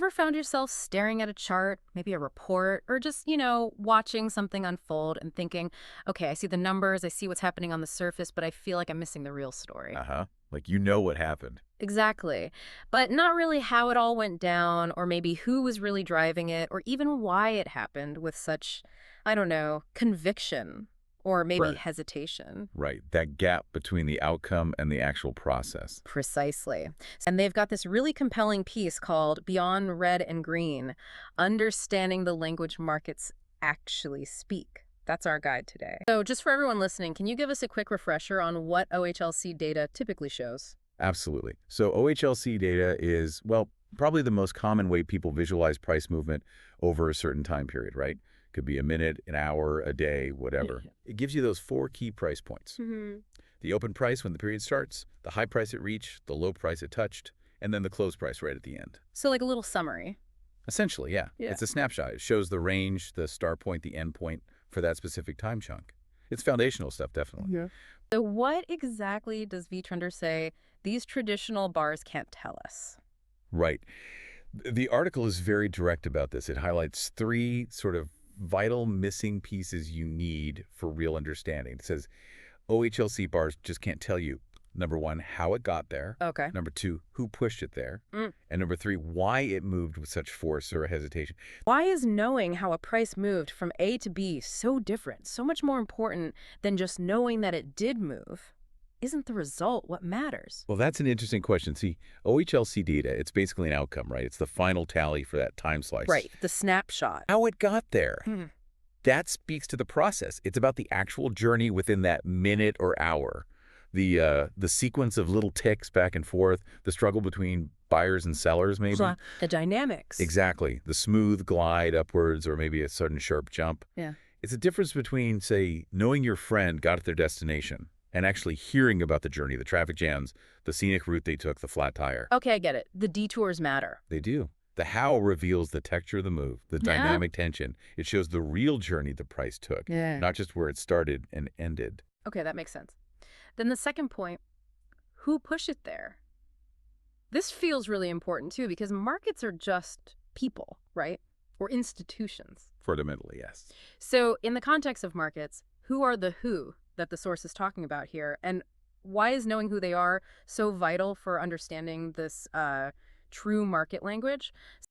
Ever found yourself staring at a chart, maybe a report, or just, watching something unfold and thinking, okay, I see the numbers, I see what's happening on the surface, but I feel like I'm missing the real story? Uh-huh. Like you know what happened. Exactly. But not really how it all went down, or maybe who was really driving it, or even why it happened with such, I don't know, conviction, or maybe Right. hesitation. Right. That gap between the outcome and the actual process. Precisely. And they've got this really compelling piece called Beyond Red and Green, Understanding the Language Markets Actually Speak. That's our guide today. So just for everyone listening, can you give us a quick refresher on what OHLC data typically shows? Absolutely. So OHLC data is, well, probably the most common way people visualize price movement over a certain time period, right? Could be a minute, an hour, a day, whatever. Yeah. It gives you those 4 key price points. Hmm. The open price when the period starts, the high price it reached, the low price it touched, and then the close price right at the end. So like a little summary. Essentially, yeah. Yeah. It's a snapshot. It shows the range, the start point, the end point for that specific time chunk. It's foundational stuff, definitely. Yeah. So what exactly does Vtrender say these traditional bars can't tell us? Right. The article is very direct about this. It highlights 3 sort of vital missing pieces you need for real understanding. It says OHLC bars just can't tell you, number 1, how it got there. Okay. Number 2, who pushed it there. Mm. And number 3, why it moved with such force or hesitation. Why is knowing how a price moved from A to B so different, so much more important than just knowing that it did move? Isn't the result what matters? Well, that's an interesting question. See, OHLC data, it's basically an outcome, right? It's the final tally for that time slice. Right, the snapshot. How it got there. Hmm. That speaks to the process. It's about the actual journey within that minute or hour. The sequence of little ticks back and forth, the struggle between buyers and sellers, maybe. So the dynamics. Exactly. The smooth glide upwards or maybe a sudden sharp jump. Yeah. It's a difference between, say, knowing your friend got to their destination and actually hearing about the journey, the traffic jams, the scenic route they took, the flat tire. Okay, I get it. The detours matter. They do. The how reveals the texture of the move, the Yeah. dynamic tension. It shows the real journey the price took, Yeah. not just where it started and ended. Okay, that makes sense. Then the second point, who pushed it there? This feels really important too because markets are just people, right? Or institutions. Fundamentally, yes. So in the context of markets, who are the who that the source is talking about here? And why is knowing who they are so vital for understanding this true market language?